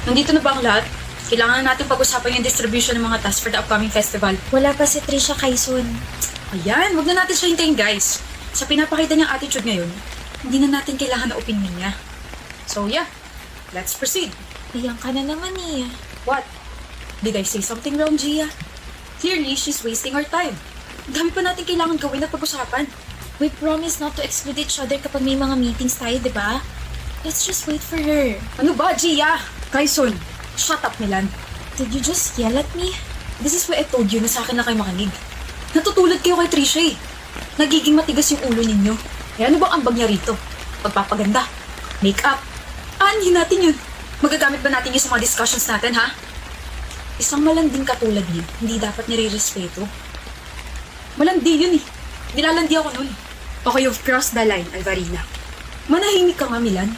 Nandito na ba ang lahat? Kailangan na natin pag-usapan yung distribution ng mga tasks for the upcoming festival. Wala pa si Trisha Kaison. Ayan, wag na natin siya hintayin, guys. Sa pinapakita niyang attitude ngayon, hindi na natin kailangan na opinion niya. So yeah, let's proceed. Ayan ka na naman eh. What? Did I say something wrong, Gia? Clearly, she's wasting our time. Ang dami pa natin kailangan gawin at pag-usapan. We promise not to exclude each other kapag may mga meetings tayo, di ba? Let's just wait for her. Ano ba, Gia? Kaison, shut up, Milan. Did you just yell at me? This is why I told you na sa akin na kayo makinig. Natutulad kayo kay Trisha eh. Nagiging matigas yung ulo ninyo. Eh ano bang ambag niya rito? Pagpapaganda? Make-up? Aanhin natin yun. Magagamit ba natin yun sa mga discussions natin, ha? Isang malanding katulad niya, hindi dapat nire-respeto. Malandi yun eh. Nilalandi ako nun. Okay, you've crossed the line, Alvarina. Manahimik ka nga, Milan.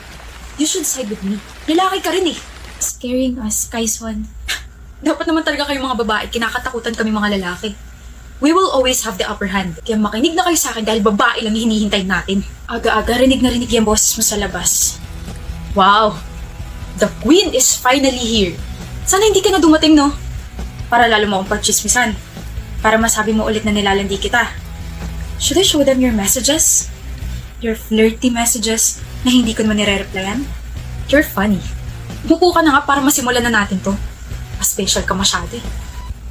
You should side with me. Lalaki ka rin eh. Scaring us, Kaison. Dapat naman talaga kayong mga babae, kinakatakutan kami mga lalaki. We will always have the upper hand. Kaya makinig na kayo sa akin dahil babae lang yung hinihintay natin. Aga-aga, rinig na rinig yung boses mo sa labas. Wow! The queen is finally here. Sana hindi ka na dumating, no? Para lalo mo akong pagchismisan. Para masabi mo ulit na nilalandi kita. Should I show them your messages? Your flirty messages na hindi ko naman nire-replyan? You're funny. Buko ka na nga para masimulan na natin to. Pa-special ka masyado eh.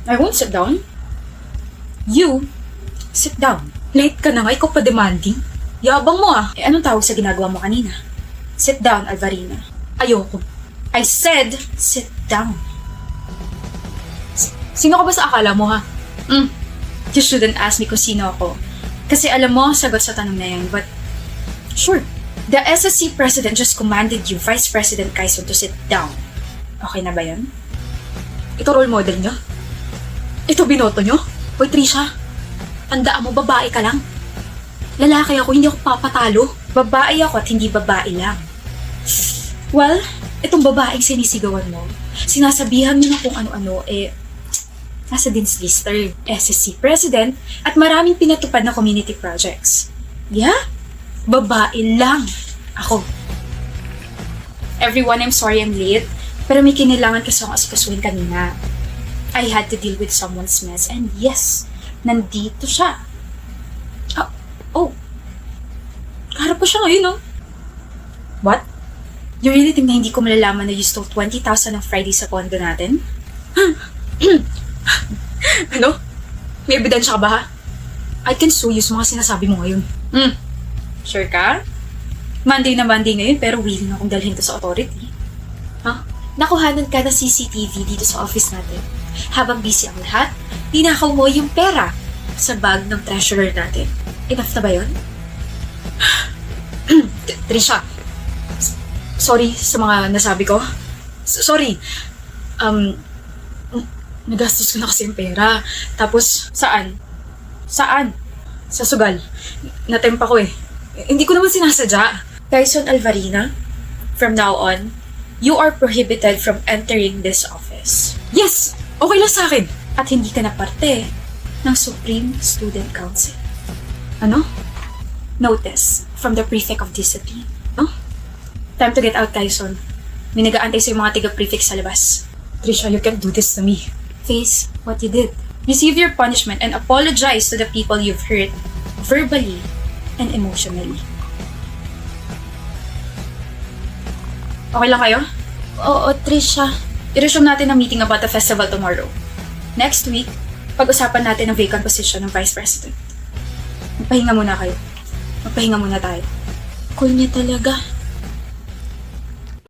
I won't sit down. You, sit down. Late ka na nga, ikaw pa demanding. Yabang mo ah. Eh anong tawag sa ginagawa mo kanina? Sit down, Alvarina. Ayoko. I said, sit down. Sino ka ba sa akala mo ha? You shouldn't ask me kung sino ako. Kasi alam mo, sagot sa tanong na yan. But, sure. The SSC president just commanded you, Vice President Kaison, to sit down. Okay na ba yan? Ito role model nyo? Ito binoto nyo? Hoy, Trisha, tandaan mo, babae ka lang. Lalaki ako, hindi ako papatalo. Babae ako at hindi babae lang. Well, itong babaeng sinisigawan mo, sinasabihan mo na kung ano-ano, nasa Dean's Lister, SSC President, at maraming pinatupad na community projects. Yeah? Babae lang. Ako. Everyone, I'm sorry I'm late, pero may kinilangan kasi akong asikasuhin kanina. I had to deal with someone's mess, and yes, nandito siya. Kaharap ko siya ngayon, no? What? You really think na hindi ko malalaman na you stole 20,000 ng Friday sa condo natin? Ano? May ebidensya ka ba, ha? I can sue you sa mga sinasabi mo ngayon. Sure ka? Monday na Monday ngayon, pero willing akong dalhin to sa authority. Nakuhanan ka ng CCTV dito sa office natin. Habang busy ang lahat, ninakaw mo yung pera sa bag ng treasurer natin. Enough na ba yun? Trisha, sorry sa mga nasabi ko. Sorry. Nagastos ko na kasi yung pera. Tapos, saan? Saan? Sa sugal. Natempa ko eh. Hindi ko naman sinasadya. Kaison Alvarina, from now on, you are prohibited from entering this office. Yes! Okay lang sa akin. At hindi ka na parte ng Supreme Student Council. Ano? Notice from the Prefect of Discipline. Time to get out, Kaison. May nag-aantay sa mga tiga-prefect sa labas. Trisha, you can't do this to me. Face what you did. Receive your punishment and apologize to the people you've hurt, verbally and emotionally. Okay lang kayo? Oo, Trisha. I-resume natin ang meeting about the festival tomorrow. Next week, pag-usapan natin ang vacant position ng Vice President. Magpahinga muna kayo. Magpahinga muna tayo. Cool niya talaga.